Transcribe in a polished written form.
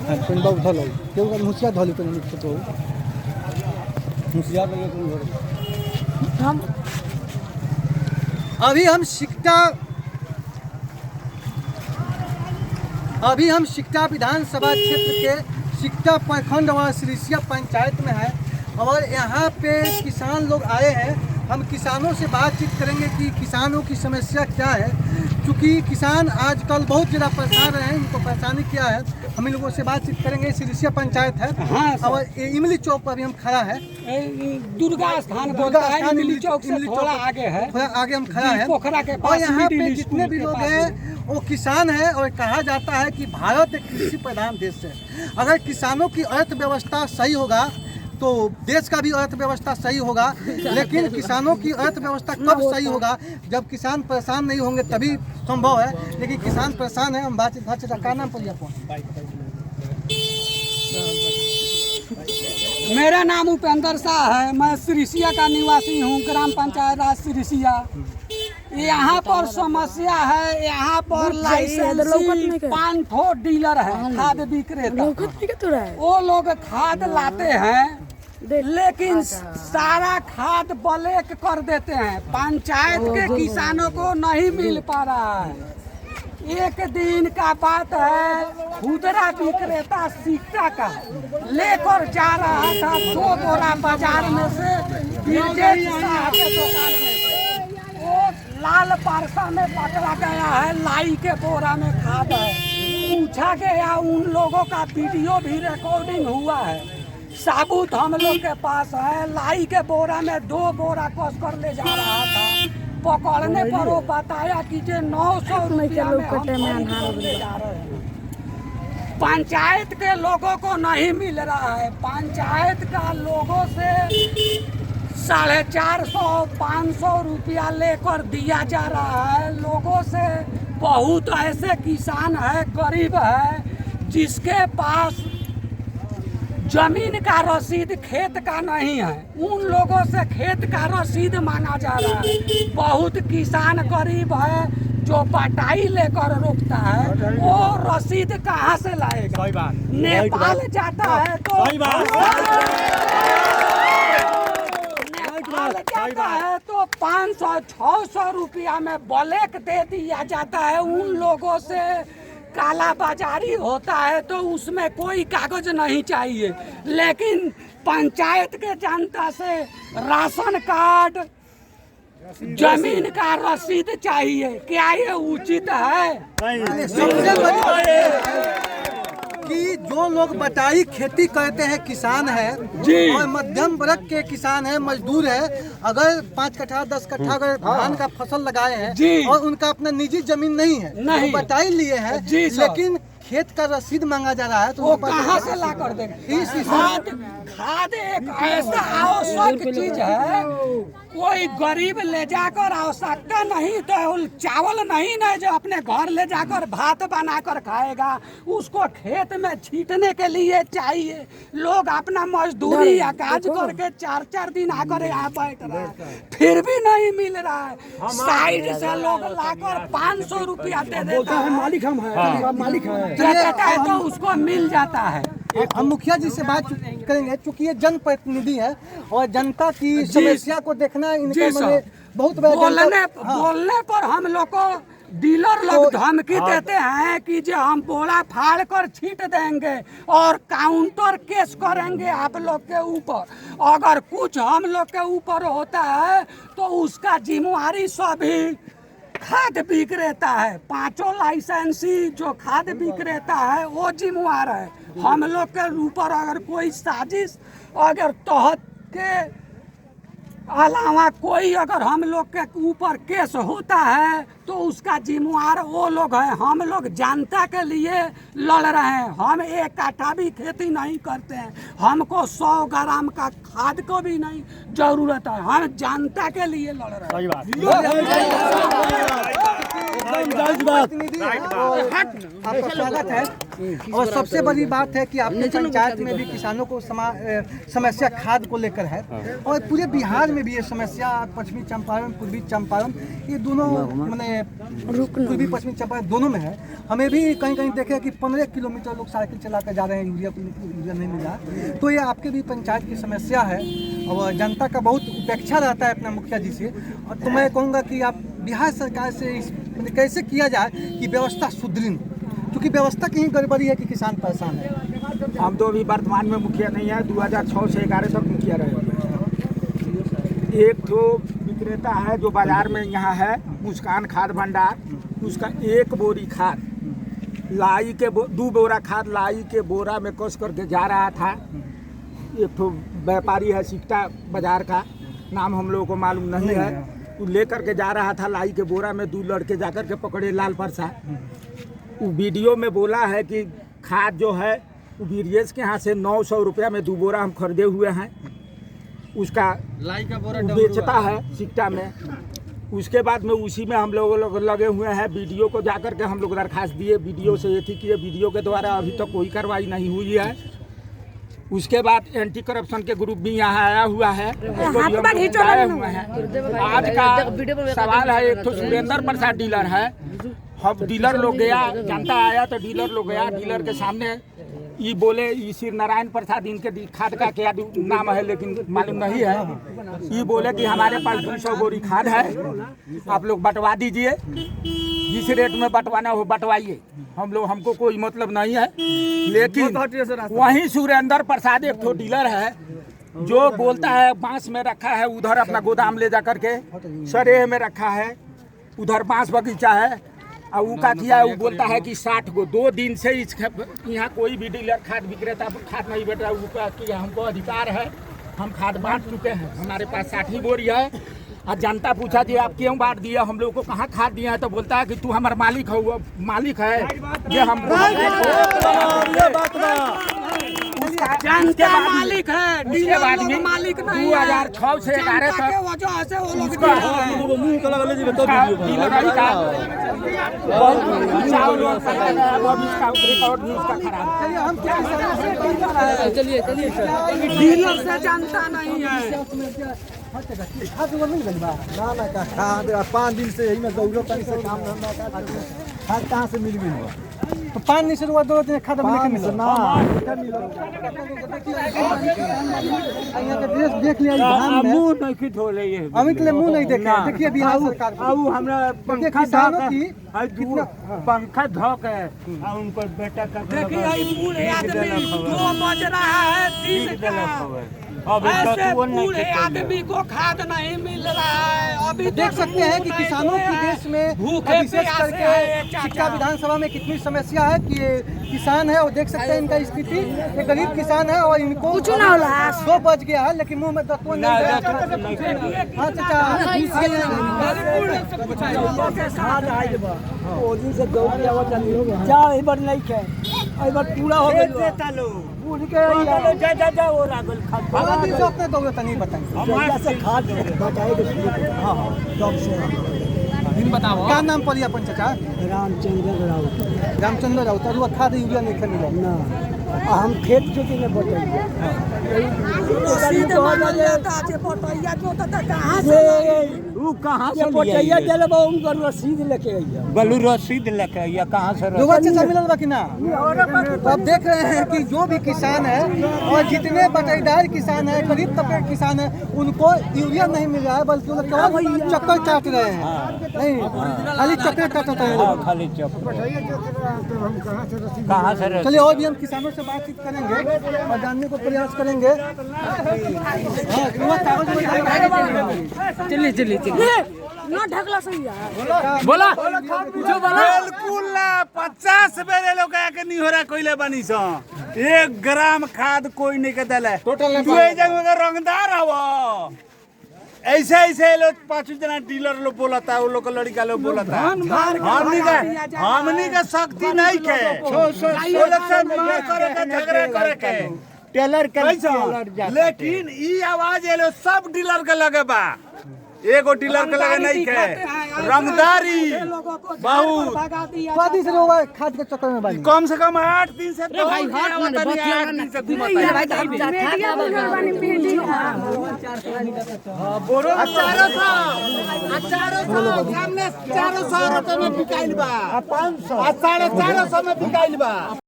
कोई बाबू धलो क्यों मुसिया धली तो नहीं तो मुसिया लगे तुम हम अभी हम सिकटा विधानसभा क्षेत्र के सिकटा प्रखंड और सिरिसिया पंचायत में है और यहाँ पे किसान लोग आए हैं। हम किसानों से बातचीत करेंगे कि किसानों की समस्या क्या है, क्योंकि किसान आजकल बहुत ज़्यादा परेशान रहे हैं। इनको परेशानी क्या है हम इन लोगों से बातचीत करेंगे। सिरिसिया पंचायत है। हाँ, और इमली चौक पर भी हम खड़ा है। दुर्गा स्थान इमली चौक से थोड़ा आगे है, थोड़ा आगे हम खड़ा है। और यहाँ पे जितने भी लोग हैं वो किसान है और कहा जाता है कि भारत एक कृषि प्रधान देश है। अगर किसानों की अर्थव्यवस्था सही होगा तो देश का भी अर्थव्यवस्था सही होगा। लेकिन किसानों की अर्थव्यवस्था कब सही होगा, जब किसान परेशान नहीं होंगे तभी संभव है। लेकिन किसान परेशान है। हम बातचीत का नाम पर मेरा नाम उपेंद्र शाह है। मैं सिरिसिया का निवासी हूँ, ग्राम पंचायत राज सिरिसिया। यहाँ पर समस्या है, यहाँ पर लाइसेंसी 5 ठो डीलर है, खाद विक्रेता। वो लोग खाद लाते हैं लेकिन सारा खाद ब्लैक कर देते हैं। पंचायत के किसानों को नहीं मिल पा रहा है। एक दिन का बात है, खुदरा विक्रेता सिकटा का लेकर जा रहा था 2 बोरा बाजार में से ब्रिजेश शाह के दुकान में से। वो लाल पारसा में पकड़ा गया है, लाई के बोरा में खाद है। पूछा गया, उन लोगों का वीडियो भी रिकॉर्डिंग हुआ है, साबुत हम लोग के पास है। लाई के बोरा में 2 बोरा कस कर ले जा रहा था। पकड़ने पर वो बताया कि 900 रुपया में हम ले जा रहे हैं। पंचायत के लोगों को नहीं मिल रहा है। पंचायत का लोगों से 450-500 रुपया लेकर दिया जा रहा है। लोगों से बहुत ऐसे किसान है, गरीब है, जिसके पास जमीन का रसीद खेत का नहीं है। उन लोगों से खेत का रसीद मांगा जा रहा है। बहुत किसान गरीब है जो बटाई लेकर रोकता है, वो रसीद कहाँ से लाएगा? नेपाल जाता है तो जाता है तो 500-600 रुपया में ब्लैक दे दिया जाता है। उन लोगों से काला बाजारी होता है तो उसमें कोई कागज नहीं चाहिए। लेकिन पंचायत के जनता से राशन कार्ड, जमीन का रसीद चाहिए। क्या ये उचित है? कि जो लोग बटाई खेती करते हैं, किसान है और मध्यम वर्ग के किसान है, मजदूर है, अगर 5 कट्ठा 10 कट्ठा अगर धान का फसल लगाए हैं और उनका अपना निजी जमीन नहीं है, नहीं तो बटाई लिए हैं, लेकिन खेत का रसीद मांगा जा रहा है तो वो कहाँ से ला कर देंगे? खाद एक ऐसा आवश्यक चीज है, कोई गरीब ले जाकर आवश्यकता नहीं तो चावल नहीं ना जो अपने घर ले जाकर भात बनाकर खाएगा, उसको खेत में छींटने के लिए चाहिए। लोग अपना मजदूरी या काज करके 4-4 दिन आकर यहाँ बैठ रहे हैं, फिर भी नहीं मिल रहा है। साइड से लोग लाकर 500 रुपया दे देता है, मालिक हम है, मालिक है तो उसको मिल जाता है। हम मुखिया जी से बात करेंगे, चूँकि ये जनप्रतिनिधि है और जनता की समस्या को देखना इनका बहुत बोलने पर हम लोग को डीलर लोग धमकी देते हैं कि जो हम बोला फाड़ कर छींट देंगे और काउंटर केस करेंगे आप लोग के ऊपर। अगर कुछ हम लोग के ऊपर होता है तो उसका जिम्मेवारी सभी खाद विक्रेता है। 5 लाइसेंसी जो खाद विक्रेता है वो जिम्मेवार है। हम लोग के ऊपर अगर कोई साजिश अगर तहत के अलावा कोई अगर हम लोग के ऊपर केस होता है तो उसका जिम्मेवार वो लोग है। हम लोग जनता के लिए लड़ रहे हैं। हम 1 काठा भी खेती नहीं करते हैं, हमको 100 ग्राम का खाद को भी नहीं जरूरत है। हम जनता के लिए लड़ रहे हैं। प्रतिनिधि हैं और आपका स्वागत है। और सबसे बड़ी बात है कि आपके पंचायत में भी किसानों को समस्या खाद को लेकर है और पूरे बिहार में भी ये समस्या, पश्चिमी चंपारण, पूर्वी चंपारण, ये दोनों मैंने पूर्वी पश्चिमी चंपारण दोनों में है। हमें भी कहीं कहीं देखे कि 15 किलोमीटर लोग साइकिल चला कर जा रहे हैं, यूरिया नहीं मिला। तो ये आपके भी पंचायत की समस्या है और जनता का बहुत उपेक्षा रहता है अपना मुखिया जी से। और तो मैं कहूँगा कि आप बिहार सरकार से कैसे किया जाए कि व्यवस्था सुदृढ़, क्योंकि व्यवस्था की ही गड़बड़ी है कि किसान परेशान है। हम तो अभी वर्तमान में मुखिया नहीं है, 2006 से 11 तक मुखिया रहे। एक तो विक्रेता है जो बाजार में यहाँ है, मुस्कान खाद भंडार, उसका एक बोरी खाद लाई के 2 बोरा खाद लाई के बोरा में कस करके जा रहा था। एक तो व्यापारी है सिकटा बाजार का, नाम हम लोगों को मालूम नहीं है, वो लेकर के जा रहा था लाई के बोरा में। 2 लड़के जाकर के पकड़े लाल परसा। वो वीडियो में बोला है कि खाद जो है वो वीरियस के यहाँ से 900 रुपया में 2 बोरा हम खरीदे हुए हैं। उसका लाई का बोरा बेचता है सिकटा में। उसके बाद में उसी में हम लोग लगे हुए हैं। वीडियो को जाकर के हम लोग दरखास्त दिए, वीडियो से ये थी कि वीडियो के द्वारा अभी तक कोई कार्रवाई नहीं हुई है। उसके बाद एंटी करप्शन के ग्रुप भी यहाँ आया हुआ है, उसको भी हम लोग आए हुए हैं। आज का सवाल है, एक तो सुरेंद्र प्रसाद डीलर है, हम डीलर लोग गया, जनता आया तो डीलर लोग गया, डीलर के सामने ये बोले, ये श्री नारायण प्रसाद इनके खाद का क्या नाम है लेकिन मालूम नहीं है। ये बोले कि हमारे पास 200 बोरी खाद है, आप लोग बंटवा दीजिए, जिस रेट में बंटवाना हो बंटवाइए, हमको कोई मतलब नहीं है। लेकिन वहीं सुरेंद्र प्रसाद एक तो डीलर है जो बोलता है बांस में रखा है, उधर अपना गोदाम ले जा करके सरेह में रखा है, उधर बांस बगीचा है। और वो का किया है, वो बोलता है कि 60 गो 2 दिन से इस यहाँ कोई भी डीलर खाद विक्रेता खाद नहीं बेच रहा। वो किया हमको अधिकार है, हम खाद बांट चुके हैं, हमारे पास 60 बोरी है। और जनता पूछा कि आप क्यों बांट दिया, हम लोग को कहाँ खाद दिया है, तो बोलता है कि तू हमारा मालिक है, वो मालिक है ये हम जनता मालिक है, उसके बाद में मालिक नहीं है। 2006 से 11 तक चलिए डीलर से जनता नहीं है। ना खाद 5 दिन से यही में जरूरत से काम धंधा खाद कहाँ से मिल गई? तो 5 दिन से खाद देख लिया अमित ले मुँह नहीं देखे। देखिए बिहार सरकार किसानों की पंखा धोक है उनको बेटा का देखिए बूढ़े आदमी 2 बज रहा है 3 का, ऐसे बूढ़े आदमी को खाद नहीं मिल रहा है। अभी देख सकते हैं कि किसानों की देश में विशेष करके शिक्षा विधानसभा में कितनी समस्या है कि ये किसान है और देख सकते हैं इनका स्थिति, ये गरीब किसान है और इनको 2 बज गया है लेकिन मुंह में दत्तों नहीं गया। हाँ चाचा पूरा हो क्या नाम पड़ी अपन चाचा? रामचंद्र राउत। और खाद यूरिया नहीं मिला, हम खेत जोते में बटैया कहाँ से बटैया चले उनकर रसीद लेके आइया, बलू रसीद लेके आइया कहाँ से चाचा मिलल बा कि ना? तो अब देख रहे हैं कि जो भी किसान है और जितने बटाईदार किसान है, गरीब तबके के किसान है, उनको यूरिया नहीं मिल रहा है बल्कि वो केवल चक्कर काट रहे हैं। नहीं खाली चक्कर काटते हैं, खाली कहाँ से। चलिए और भी हम किसानों से बातचीत करेंगे और जानने को प्रयास करेंगे। चलिए ना ढकला सही है। बोला बिल्कुल ना 50 बेरे लोग के नहीं हो रहा कोई बनी सो 1 ग्राम खाद कोई नहीं के दले टोटल रंगदार हवा। ऐसे ऐसे लोग 5 जना डीलर लोग बोलता है, वो लोग लड़का लोग बोलता है हमनी का शक्ति नहीं के झगड़े करे के टेलर के। लेकिन ई आवाज ये सब डीलर के लगे बा एगो डीलर के लगे नहीं के रंगदारी बहुत भगा दिया स्वादी से लोग खाद के चक्कर में बानी कम से कम 8 दिन से तो भाई हट मत बतिया ना मीडिया बोलल बानी मीडिया बोरो 400 सामने 400 रुपए में बिकाइल बा 500 450 में बिकाइल बा